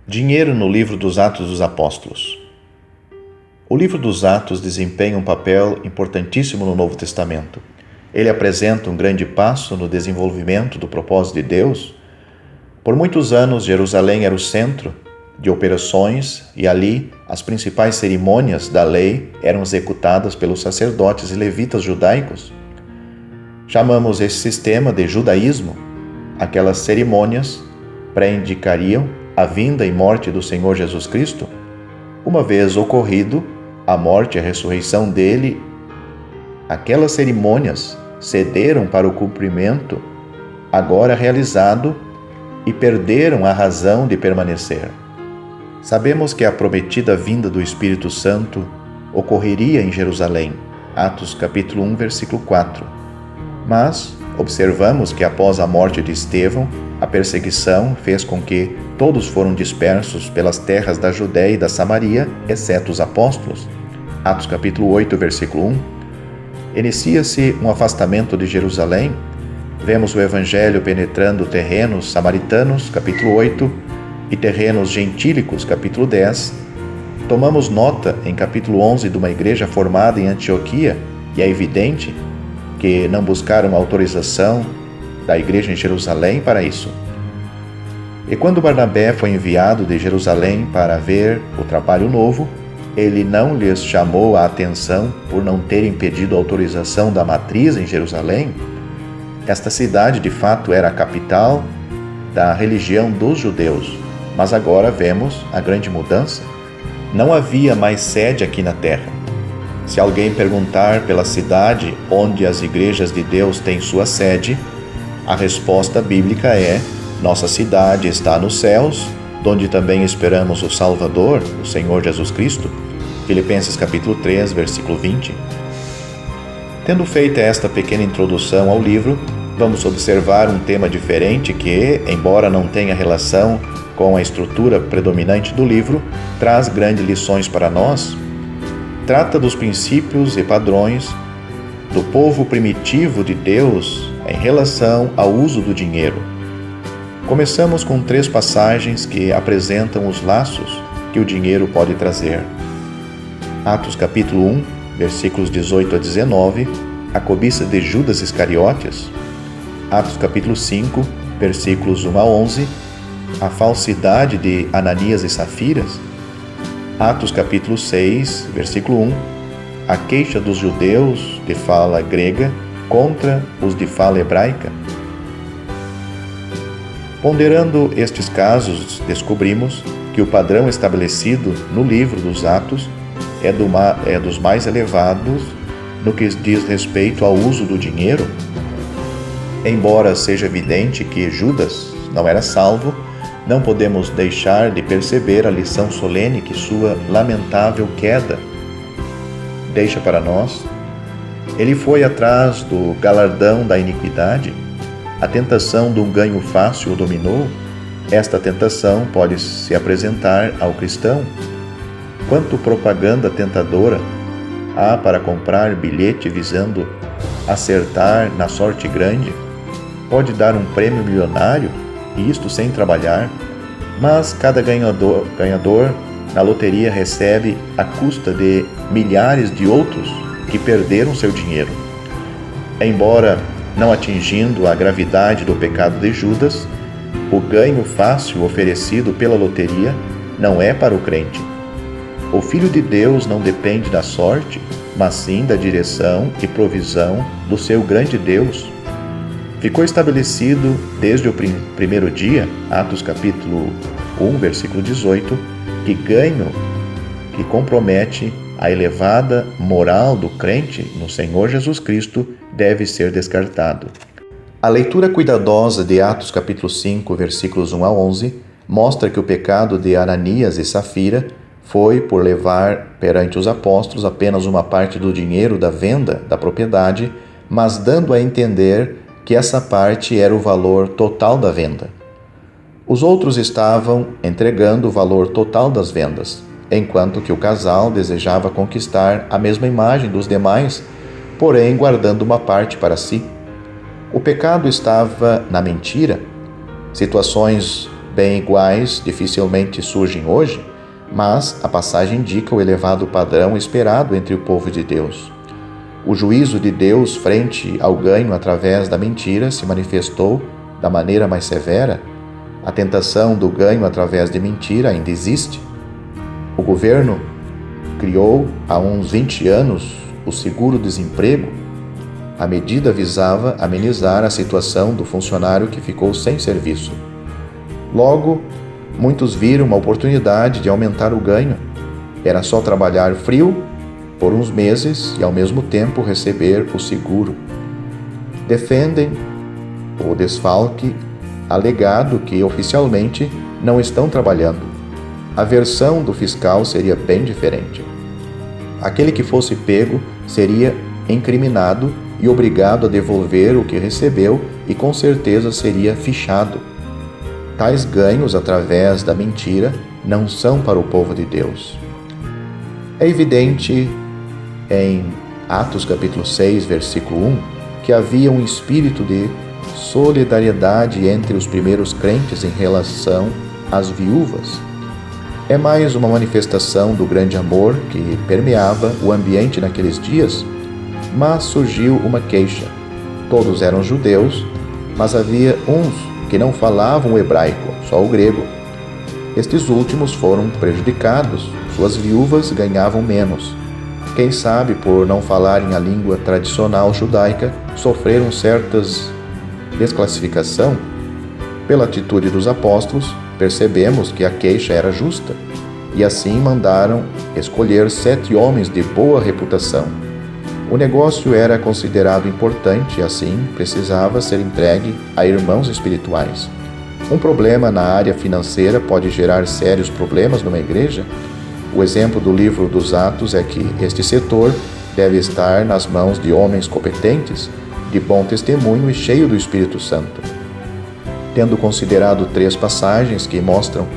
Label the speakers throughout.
Speaker 1: Dinheiro no livro dos Atos dos Apóstolos. O livro dos Atos desempenha um papel importantíssimo no Novo Testamento. Ele apresenta um grande passo no desenvolvimento do propósito de Deus. Por muitos anos, Jerusalém era o centro de operações e ali as principais cerimônias da lei eram executadas pelos sacerdotes e levitas judaicos. Chamamos esse sistema de judaísmo. Aquelas cerimônias pré-indicariam a vinda e morte do Senhor Jesus Cristo. Uma vez ocorrido a morte e a ressurreição dele, aquelas cerimônias cederam para o cumprimento agora realizado e perderam a razão de permanecer. Sabemos que a prometida vinda do Espírito Santo ocorreria em Jerusalém, Atos capítulo 1, versículo 4. Mas observamos que após a morte de Estevão, a perseguição fez com que todos foram dispersos pelas terras da Judéia e da Samaria, exceto os apóstolos. Atos capítulo 8, versículo 1. Inicia-se um afastamento de Jerusalém. Vemos o Evangelho penetrando terrenos samaritanos, capítulo 8, e terrenos gentílicos, capítulo 10. Tomamos nota, em capítulo 11, de uma igreja formada em Antioquia, e é evidente que não buscaram autorização da igreja em Jerusalém para isso. E quando Barnabé foi enviado de Jerusalém para ver o trabalho novo, ele não lhes chamou a atenção por não terem pedido autorização da matriz em Jerusalém. Esta cidade, de fato, era a capital da religião dos judeus, mas agora vemos a grande mudança. Não havia mais sede aqui na terra. Se alguém perguntar pela cidade onde as igrejas de Deus têm sua sede, a resposta bíblica é: nossa cidade está nos céus, donde também esperamos o Salvador, o Senhor Jesus Cristo. Filipenses capítulo 3, versículo 20. Tendo feita esta pequena introdução ao livro, vamos observar um tema diferente que, embora não tenha relação com a estrutura predominante do livro, traz grandes lições para nós. Trata dos princípios e padrões do povo primitivo de Deus em relação ao uso do dinheiro. Começamos com 3 passagens que apresentam os laços que o dinheiro pode trazer. Atos capítulo 1, versículos 18 a 19, a cobiça de Judas Iscariotes. Atos capítulo 5, versículos 1 a 11, a falsidade de Ananias e Safiras. Atos capítulo 6, versículo 1, a queixa dos judeus de fala grega contra os de fala hebraica. Ponderando estes casos, descobrimos que o padrão estabelecido no livro dos Atos é dos mais elevados no que diz respeito ao uso do dinheiro. Embora seja evidente que Judas não era salvo, não podemos deixar de perceber a lição solene que sua lamentável queda deixa para nós. Ele foi atrás do galardão da iniquidade. A tentação de um ganho fácil o dominou. Esta tentação pode se apresentar ao cristão. Quanto propaganda tentadora há para comprar bilhete visando acertar na sorte grande? Pode dar um prêmio milionário, e isto sem trabalhar, mas cada ganhador na loteria recebe à custa de milhares de outros que perderam seu dinheiro. Embora não atingindo a gravidade do pecado de Judas, o ganho fácil oferecido pela loteria não é para o crente. O Filho de Deus não depende da sorte, mas sim da direção e provisão do seu grande Deus. Ficou estabelecido desde o primeiro dia, Atos capítulo 1, versículo 18, que ganho que compromete a elevada moral do crente no Senhor Jesus Cristo deve ser descartado. A leitura cuidadosa de Atos capítulo 5, versículos 1 a 11, mostra que o pecado de Ananias e Safira foi por levar perante os apóstolos apenas uma parte do dinheiro da venda da propriedade, mas dando a entender que essa parte era o valor total da venda. Os outros estavam entregando o valor total das vendas, enquanto que o casal desejava conquistar a mesma imagem dos demais, porém guardando uma parte para si. O pecado estava na mentira. Situações bem iguais dificilmente surgem hoje, mas a passagem indica o elevado padrão esperado entre o povo de Deus. O juízo de Deus frente ao ganho através da mentira se manifestou da maneira mais severa. A tentação do ganho através de mentira ainda existe. O governo criou há uns 20 anos o seguro-desemprego. A medida visava amenizar a situação do funcionário que ficou sem serviço. Logo, muitos viram uma oportunidade de aumentar o ganho. Era só trabalhar frio por uns meses e, ao mesmo tempo, receber o seguro. Defendem o desfalque, alegado que oficialmente não estão trabalhando. A versão do fiscal seria bem diferente. Aquele que fosse pego seria incriminado e obrigado a devolver o que recebeu e com certeza seria fichado. Tais ganhos através da mentira não são para o povo de Deus. É evidente em Atos capítulo 6, versículo 1, que havia um espírito de solidariedade entre os primeiros crentes em relação às viúvas. É mais uma manifestação do grande amor que permeava o ambiente naqueles dias, mas surgiu uma queixa. Todos eram judeus, mas havia uns que não falavam o hebraico, só o grego. Estes últimos foram prejudicados, suas viúvas ganhavam menos. Quem sabe, por não falarem a língua tradicional judaica, sofreram certas desclassificação. Pela atitude dos apóstolos, percebemos que a queixa era justa, e assim mandaram escolher 7 homens de boa reputação. O negócio era considerado importante e assim precisava ser entregue a irmãos espirituais. Um problema na área financeira pode gerar sérios problemas numa igreja? O exemplo do livro dos Atos é que este setor deve estar nas mãos de homens competentes, de bom testemunho e cheio do Espírito Santo. Tendo considerado 3 passagens que mostram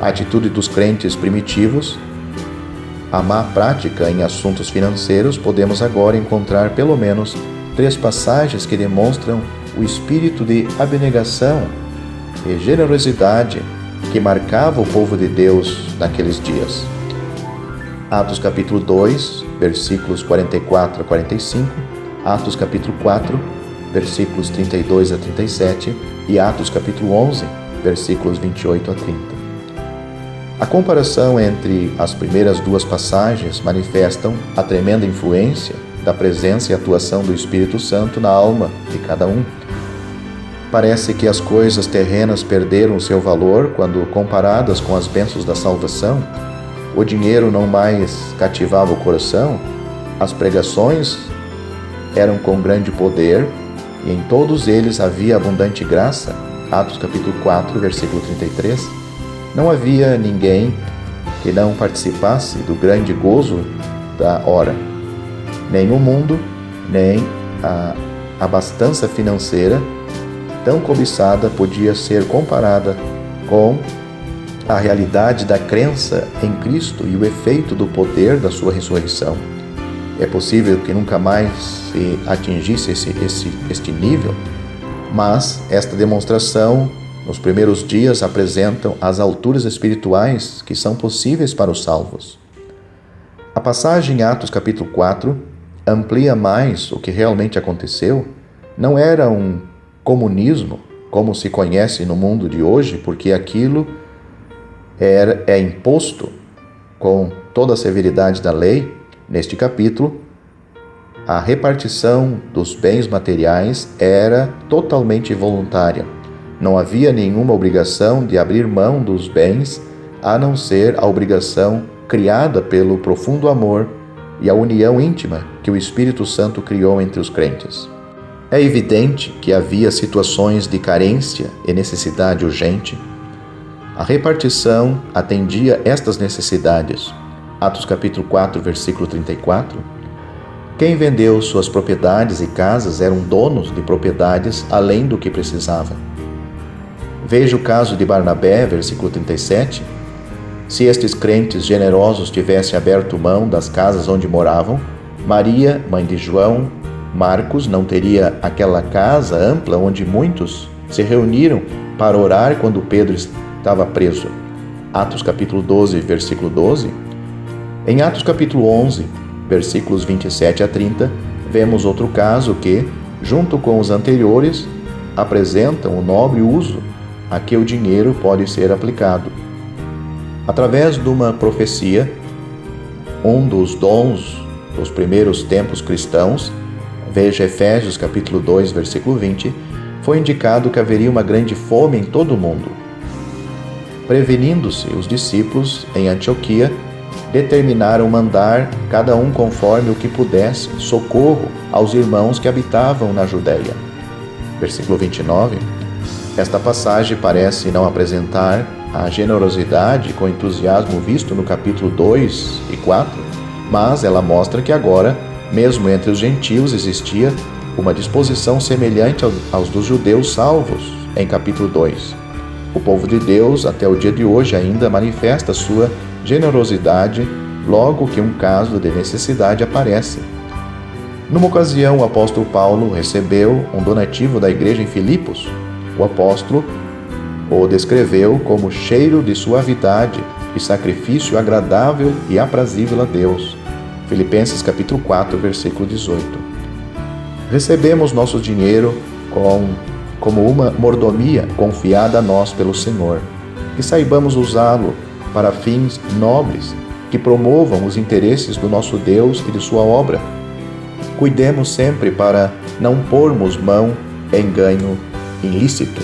Speaker 1: a atitude dos crentes primitivos, a má prática em assuntos financeiros, podemos agora encontrar pelo menos 3 passagens que demonstram o espírito de abnegação e generosidade que marcava o povo de Deus naqueles dias. Atos capítulo 2, versículos 44 a 45, Atos capítulo 4, versículos 32 a 37 e Atos capítulo 11, versículos 28 a 30. A comparação entre as primeiras 2 passagens manifestam a tremenda influência da presença e atuação do Espírito Santo na alma de cada um. Parece que as coisas terrenas perderam seu valor quando comparadas com as bênçãos da salvação. O dinheiro não mais cativava o coração, as pregações eram com grande poder e em todos eles havia abundante graça. Atos capítulo 4, versículo 33. Não havia ninguém que não participasse do grande gozo da hora. Nem o mundo, nem a abastança financeira tão cobiçada podia ser comparada com a realidade da crença em Cristo e o efeito do poder da sua ressurreição. É possível que nunca mais se atingisse este nível, mas esta demonstração nos primeiros dias apresentam as alturas espirituais que são possíveis para os salvos. A passagem em Atos capítulo 4 amplia mais o que realmente aconteceu. Não era um comunismo como se conhece no mundo de hoje, porque aquilo é imposto com toda a severidade da lei. Neste capítulo, a repartição dos bens materiais era totalmente voluntária. Não havia nenhuma obrigação de abrir mão dos bens, a não ser a obrigação criada pelo profundo amor e a união íntima que o Espírito Santo criou entre os crentes. É evidente que havia situações de carência e necessidade urgente. A repartição atendia estas necessidades. Atos capítulo 4, versículo 34. Quem vendeu suas propriedades e casas eram donos de propriedades além do que precisava. Veja o caso de Barnabé, versículo 37. Se estes crentes generosos tivessem aberto mão das casas onde moravam, Maria, mãe de João, Marcos, não teria aquela casa ampla onde muitos se reuniram para orar quando Pedro estava preso. Atos capítulo 12, versículo 12. Em Atos capítulo 11, versículos 27 a 30, vemos outro caso que, junto com os anteriores, apresentam o nobre uso a que o dinheiro pode ser aplicado. Através de uma profecia, um dos dons dos primeiros tempos cristãos, veja Efésios capítulo 2, versículo 20, foi indicado que haveria uma grande fome em todo o mundo. Prevenindo-se, os discípulos, em Antioquia, determinaram mandar, cada um conforme o que pudesse, socorro aos irmãos que habitavam na Judéia. Versículo 29. Esta passagem parece não apresentar a generosidade com entusiasmo visto no capítulo 2 e 4, mas ela mostra que agora, mesmo entre os gentios, existia uma disposição semelhante aos dos judeus salvos, em capítulo 2. O povo de Deus, até o dia de hoje, ainda manifesta sua generosidade logo que um caso de necessidade aparece. Numa ocasião, o apóstolo Paulo recebeu um donativo da igreja em Filipos. O apóstolo o descreveu como cheiro de suavidade e sacrifício agradável e aprazível a Deus. Filipenses capítulo 4, versículo 18. Recebemos nosso dinheiro como uma mordomia confiada a nós pelo Senhor, que saibamos usá-lo para fins nobres, que promovam os interesses do nosso Deus e de sua obra. Cuidemos sempre para não pormos mão em ganho ilícito.